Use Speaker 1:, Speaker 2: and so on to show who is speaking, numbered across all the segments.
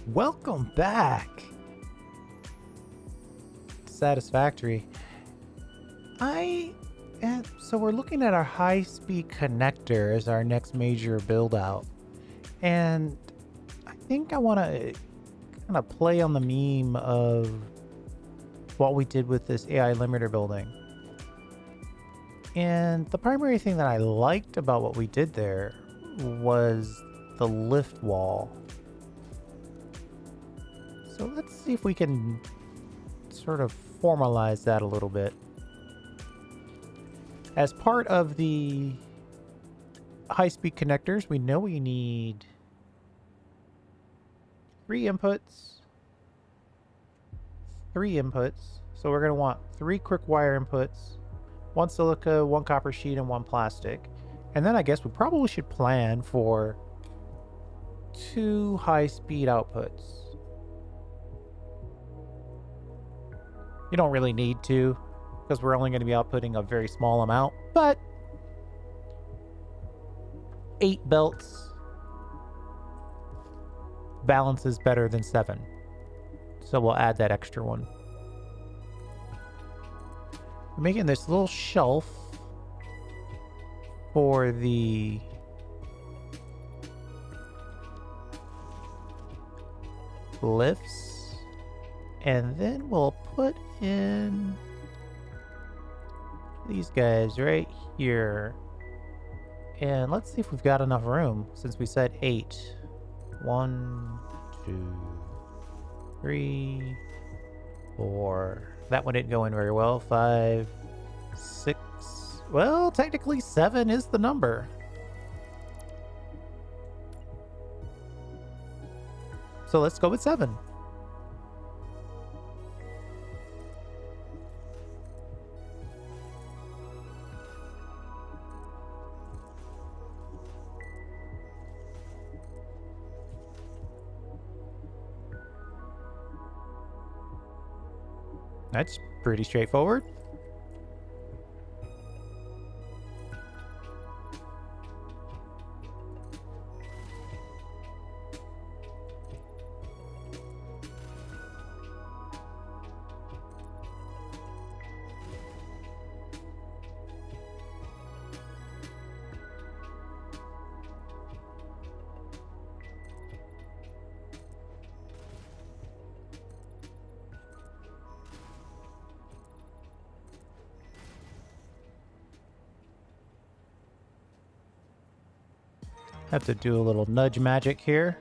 Speaker 1: Welcome back to Satisfactory. So we're looking at our high-speed connector as our next major build-out. And I think I want to kind of play on the meme of what we did with this AI limiter building. And the primary thing that I liked about what we did there was the lift wall. So let's see if we can sort of formalize that a little bit. As part of the high-speed connectors, we know we need 3 inputs. So we're going to want 3 quick wire inputs, 1 silica, 1 copper sheet, and 1 plastic. And then I guess we probably should plan for 2 high-speed outputs. You don't really need to, because we're only going to be outputting a very small amount, but 8 belts balances better than 7. So we'll add that extra one. We're making this little shelf for the lifts, and then we'll put in these guys right here. And let's see if we've got enough room since we said 8. 1, 2, 3, 4. That one didn't go in very well. 5, 6. Well, technically 7 is the number. So let's go with 7. That's pretty straightforward. Have to do a little nudge magic here.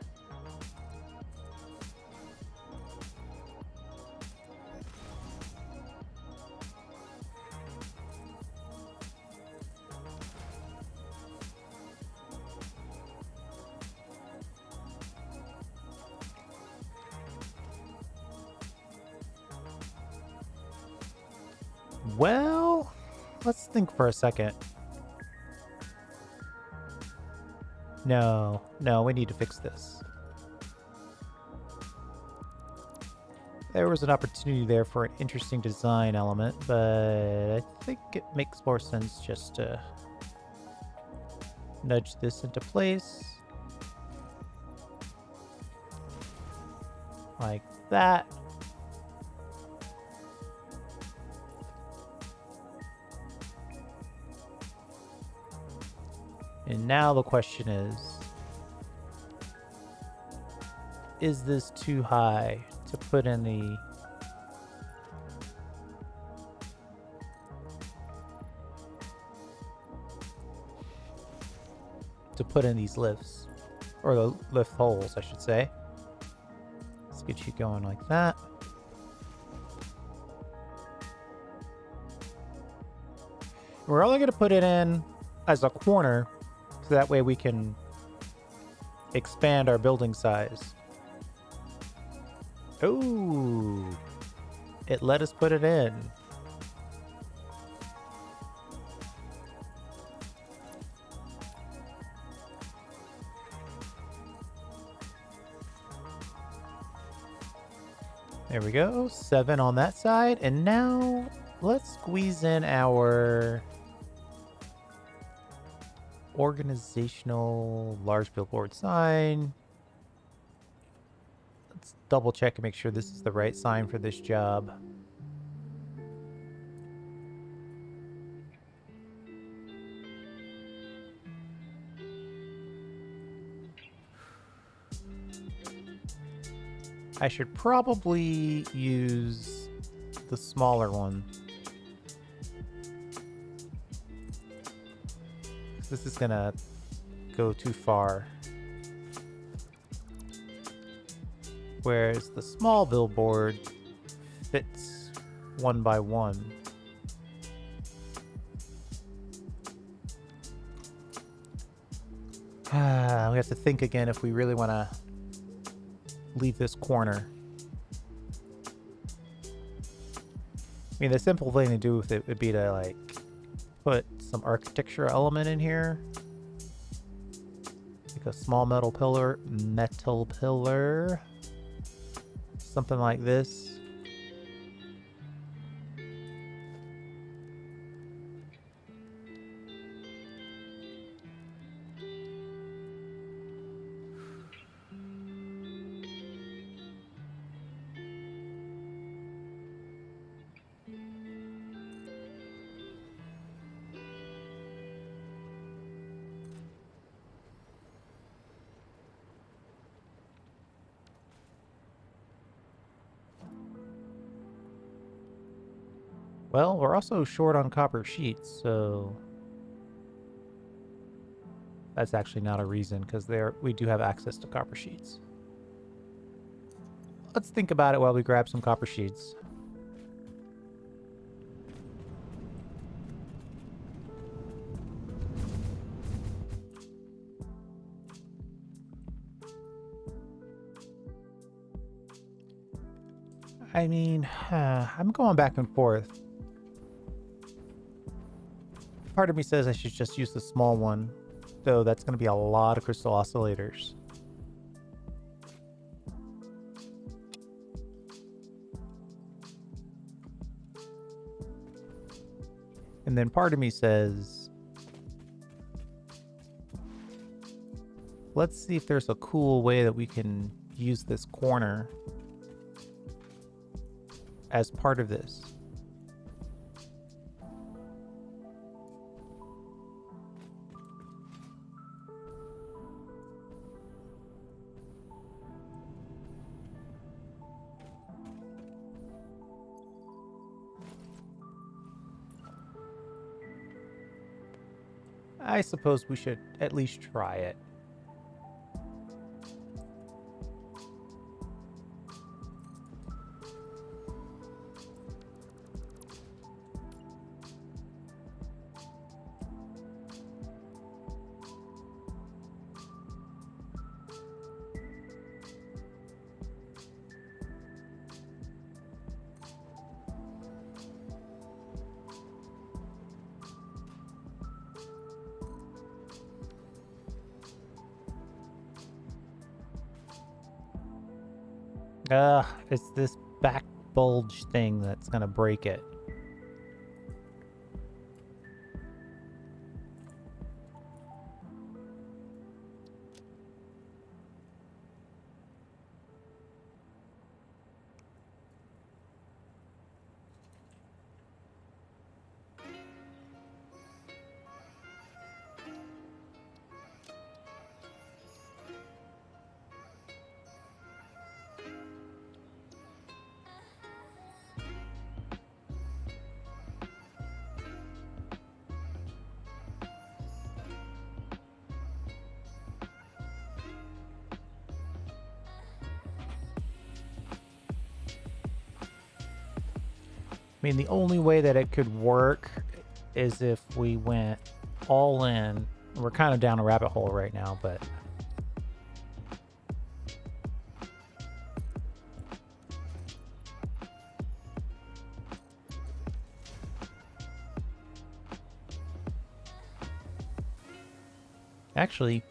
Speaker 1: Well, let's think for a second. No, we need to fix this. There was an opportunity there for an interesting design element, but I think it makes more sense just to nudge this into place. Like that. And now the question is this too high to put in these lifts, or the lift holes, I should say. Let's get you going like that. We're only going to put it in as a corner, so that way we can expand our building size. Oh, it let us put it in. There we go, 7 on that side. And now let's squeeze in our organizational large billboard sign. double check and make sure this is the right sign for this job. I should probably use the smaller one. This is gonna go too far. Whereas the small billboard fits 1 by 1. We have to think again if we really want to leave this corner. I mean, the simple thing to do with it would be to like put some architecture element in here. Like a small metal pillar, something like this. Well, we're also short on copper sheets, so that's actually not a reason, because we do have access to copper sheets. Let's think about it while we grab some copper sheets. I mean, I'm going back and forth. Part of me says I should just use the small one, though that's going to be a lot of crystal oscillators. And then part of me says, let's see if there's a cool way that we can use this corner as part of this. I suppose we should at least try it. It's this back bulge thing that's gonna break it. I mean, the only way that it could work is if we went all in. We're kind of down a rabbit hole right now, but actually,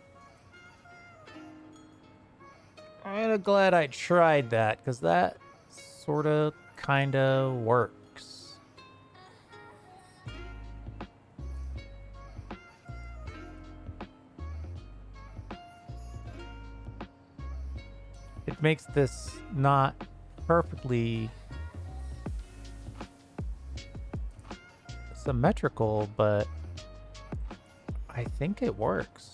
Speaker 1: I'm kind of glad I tried that, because that sort of kind of works. It makes this not perfectly symmetrical, but I think it works.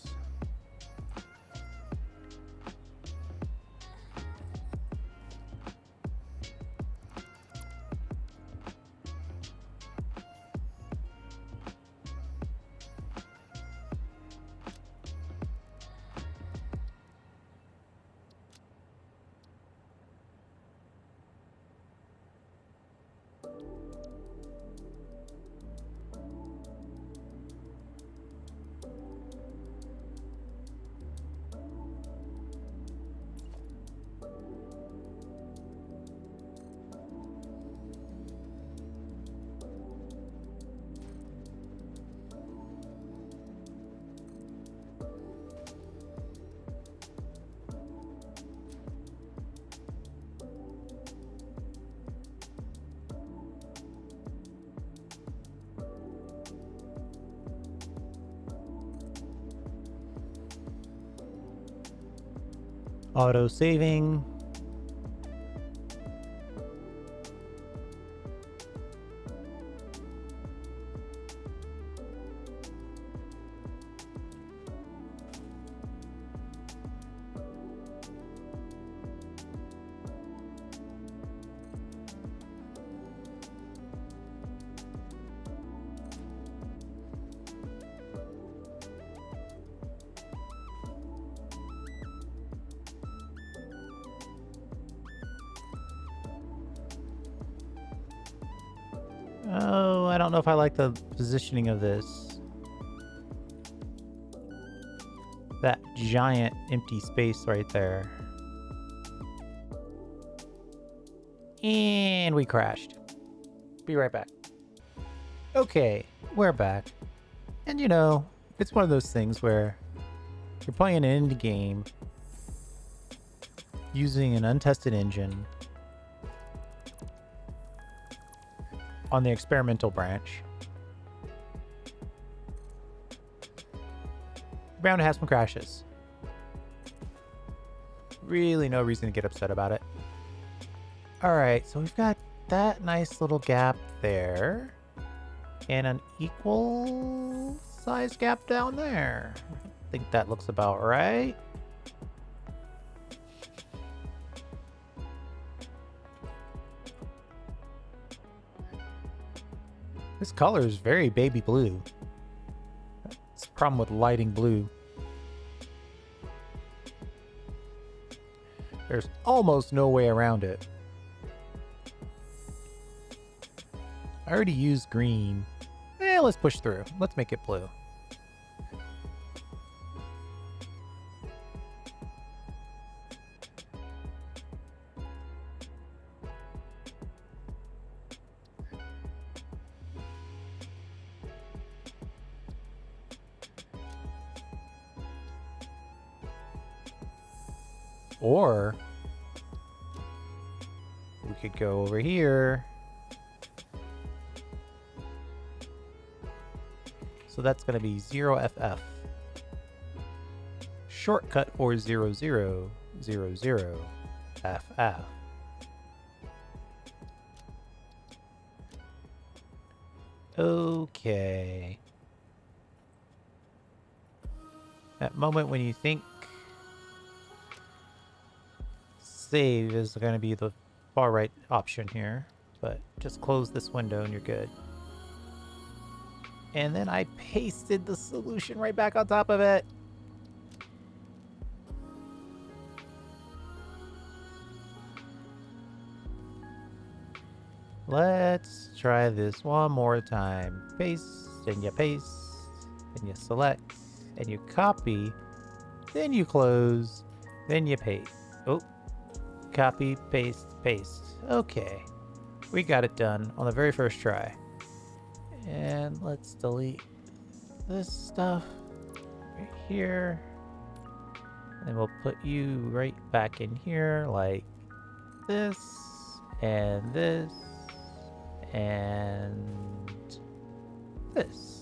Speaker 1: Auto saving. Oh, I don't know if I like the positioning of this. That giant empty space right there. And we crashed. Be right back. Okay, we're back. And you know, it's one of those things where you're playing an indie game using an untested engine on the experimental branch. You're bound to have some crashes. Really no reason to get upset about it. Alright, so we've got that nice little gap there. And an equal size gap down there. I think that looks about right. This color is very baby blue. That's the problem with lighting blue. There's almost no way around it. I already used green. Let's push through. Let's make it blue. Or we could go over here. So that's going to be 0FF. Shortcut for 0000FF. Okay. That moment when you think save is going to be the far right option here, but just close this window and you're good. And then I pasted the solution right back on top of it. Let's try this one more time. Paste, and you paste, and you select, and you copy, then you close, then you paste. Oh, copy, paste, paste. Okay, we got it done on the very first try. And let's delete this stuff right here. And we'll put you right back in here like this, and this, and this.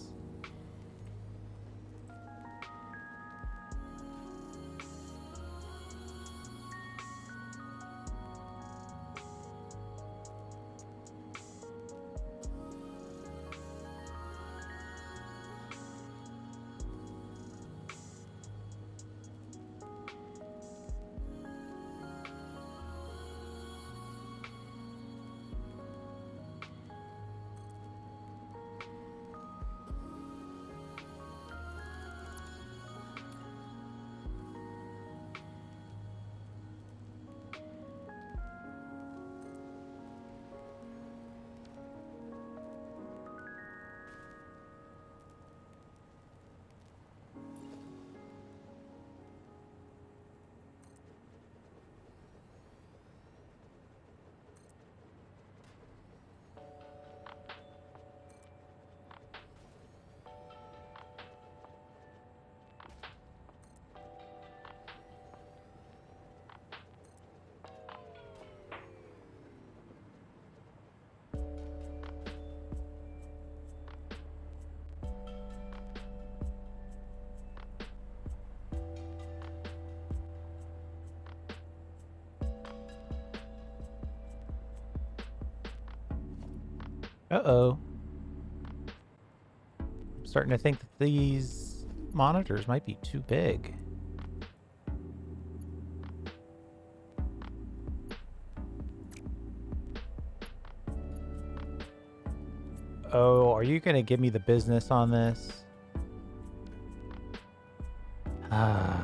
Speaker 1: Uh-oh. I'm starting to think that these monitors might be too big. Oh, are you going to give me the business on this? Ah.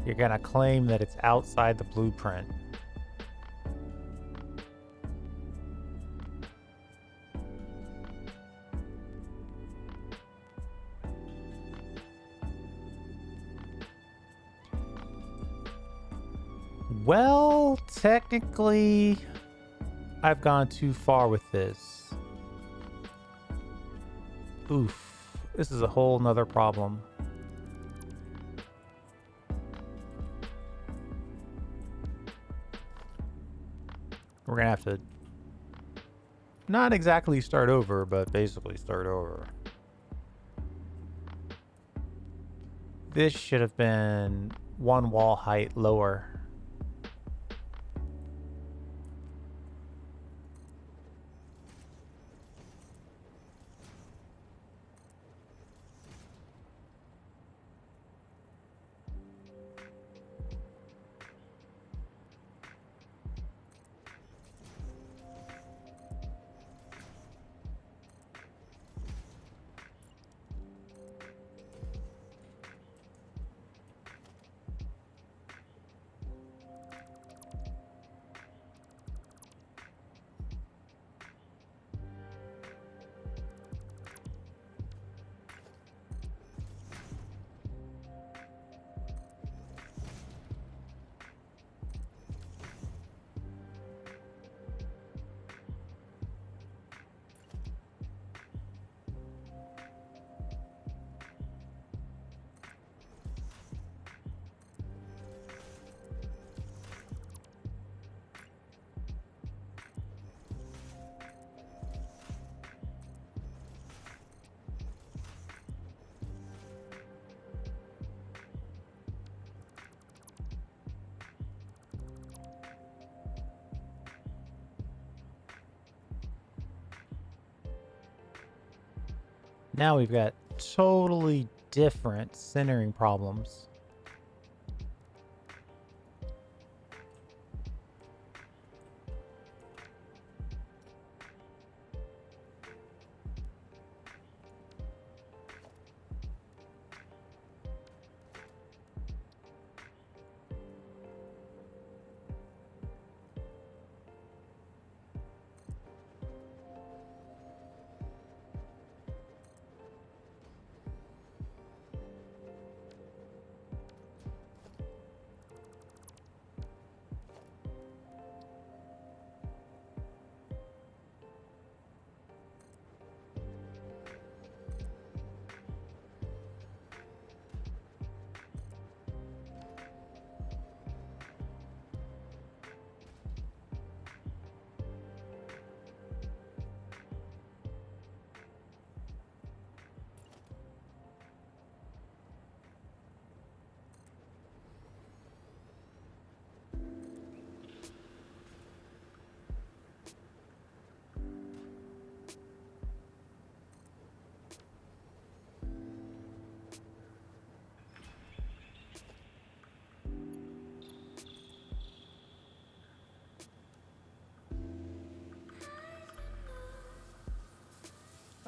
Speaker 1: You're going to claim that it's outside the blueprint. Well, technically, I've gone too far with this. Oof. This is a whole nother problem. We're going to have to not exactly start over, but basically start over. This should have been one wall height lower. Now we've got totally different centering problems.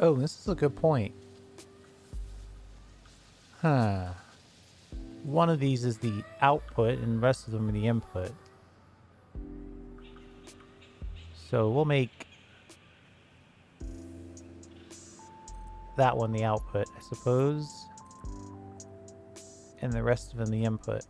Speaker 1: Oh, this is a good point. Huh. One of these is the output and the rest of them are the input. So we'll make that one the output, I suppose. And the rest of them the input.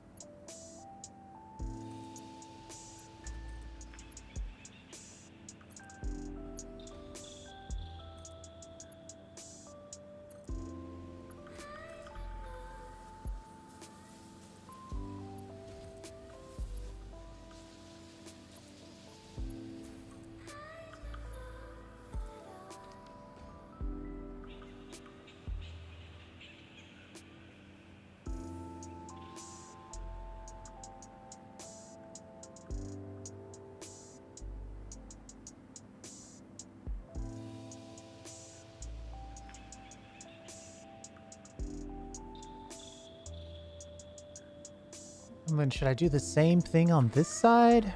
Speaker 1: And then should I do the same thing on this side?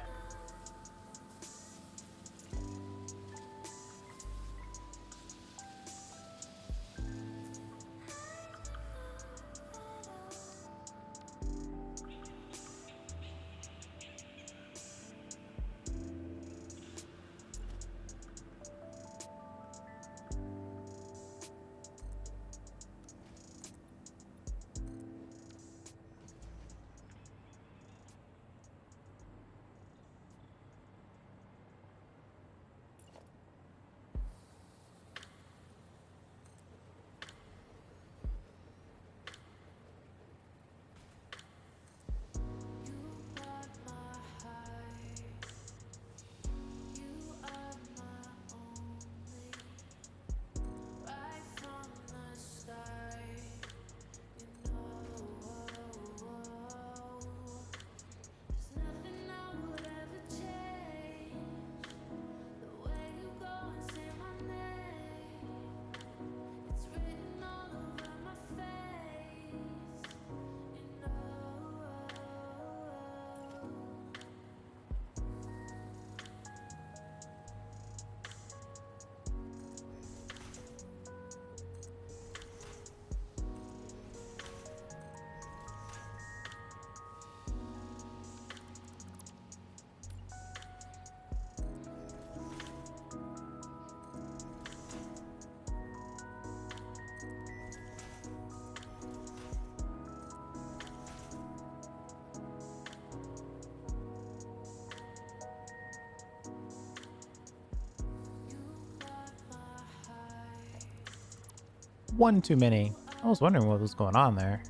Speaker 1: One too many. I was wondering what was going on there.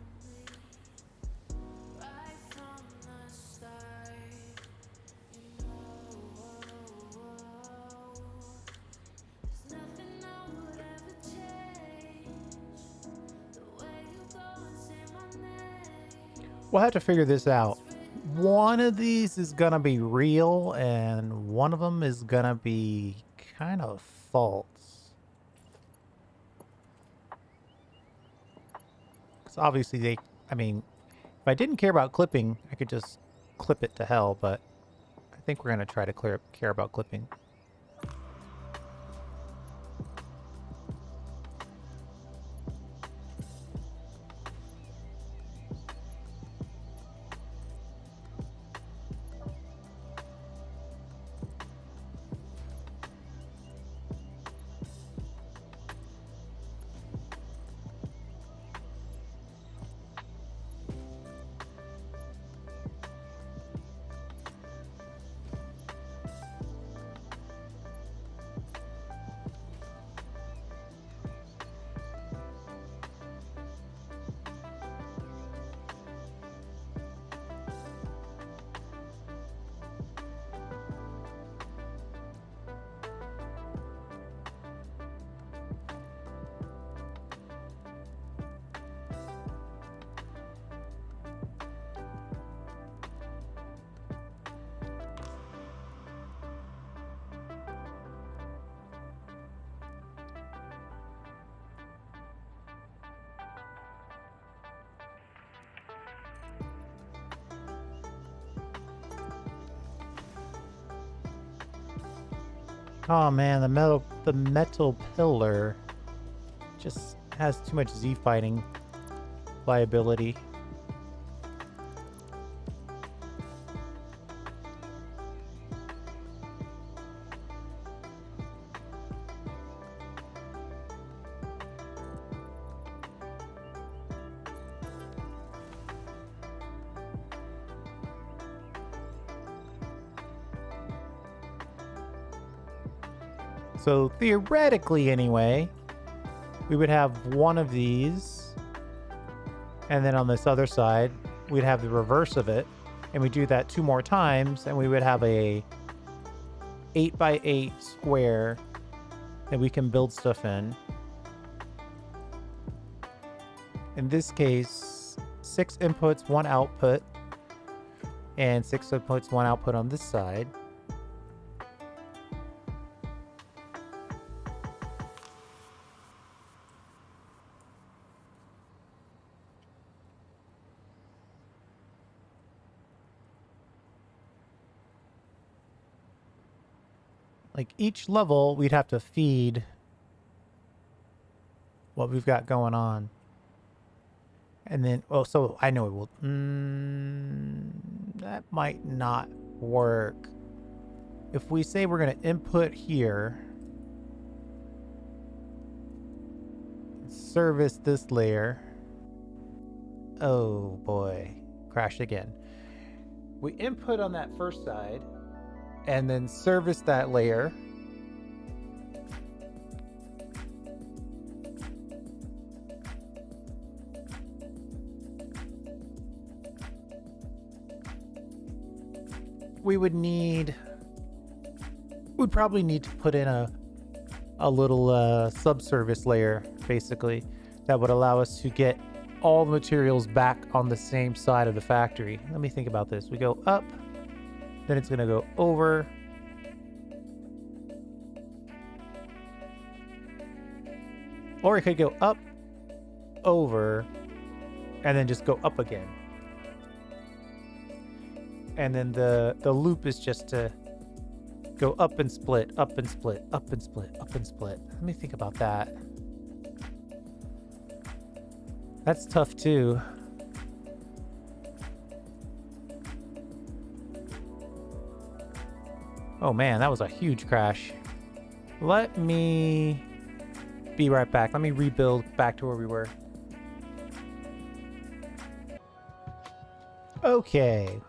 Speaker 1: We'll have to figure this out. One of these is gonna be real, and one of them is gonna be kind of false. Because obviously I mean, if I didn't care about clipping, I could just clip it to hell, but I think we're gonna try to care about clipping. Oh man, the metal pillar just has too much Z fighting liability. So theoretically anyway, we would have one of these, and then on this other side, we'd have the reverse of it, and we do that 2 more times, and we would have a 8x8 square that we can build stuff in. In this case, 6 inputs, 1 output, and 6 inputs, 1 output on this side. Like each level, we'd have to feed what we've got going on. And then, oh, so I know it will. That might not work. If we say we're going to input here, service this layer. Oh boy, crashed again. We input on that first side and then service that layer. We'd probably need to put in a little subservice layer, basically, that would allow us to get all the materials back on the same side of the factory. Let me think about this. We go up, then it's going to go over. Or it could go up, over, and then just go up again. And then the loop is just to go up and split, up and split, up and split, up and split. Let me think about that. That's tough too. Oh man, that was a huge crash. Let me be right back. Let me rebuild back to where we were. Okay.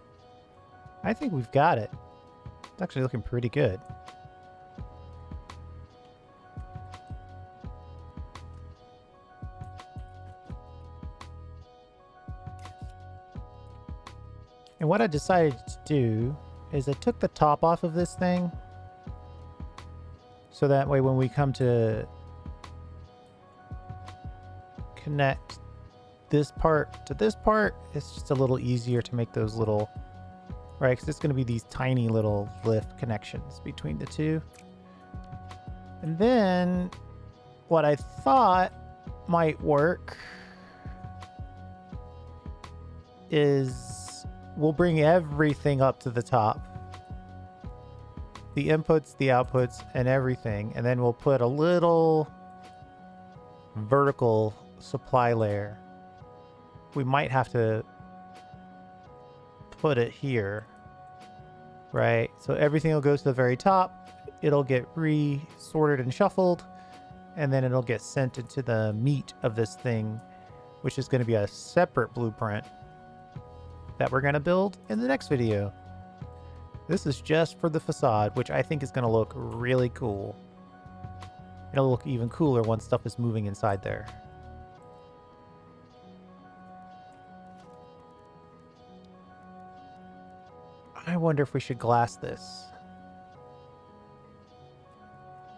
Speaker 1: I think we've got it. It's actually looking pretty good. And what I decided to do is I took the top off of this thing. So that way when we come to connect this part to this part, it's just a little easier to make those little, right? Because it's going to be these tiny little lift connections between the two. And then what I thought might work is we'll bring everything up to the top. The inputs, the outputs, and everything. And then we'll put a little vertical supply layer. We might have to put it here, right? So everything will go to the very top. It'll get re-sorted and shuffled, and then it'll get sent into the meat of this thing, which is going to be a separate blueprint that we're going to build in the next video. This is just for the facade, which I think is going to look really cool. It'll look even cooler once stuff is moving inside there. I wonder if we should glass this.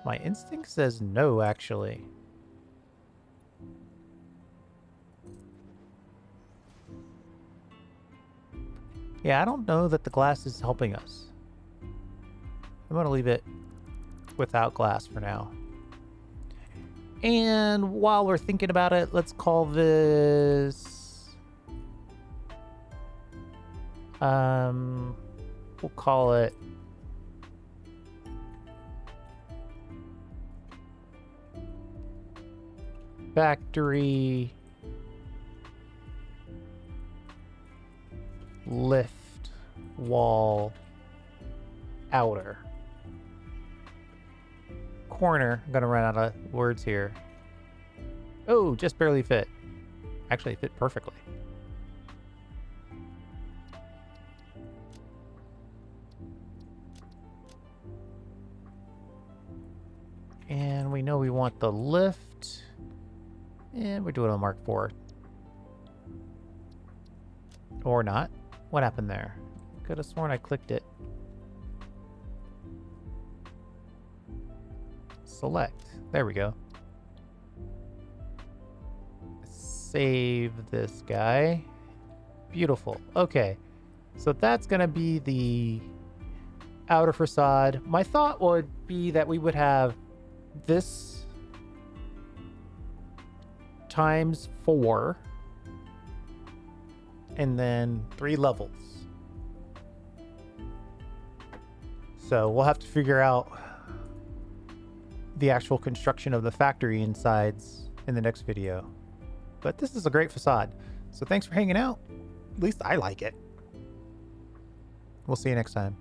Speaker 1: My instinct says no, actually. Yeah, I don't know that the glass is helping us. I'm going to leave it without glass for now. And while we're thinking about it, let's call this... we'll call it... Factory... Lift wall outer corner. I'm gonna run out of words here. Oh, just barely fit. Actually, it fit perfectly. And we know we want the lift, and we're doing a Mark IV. Or not. What happened there? Could have sworn I clicked it. Select. There we go. Save this guy. Beautiful. Okay. So that's going to be the outer facade. My thought would be that we would have this times 4. And then 3 levels. So we'll have to figure out the actual construction of the factory insides in the next video. But this is a great facade. So thanks for hanging out. At least I like it. We'll see you next time.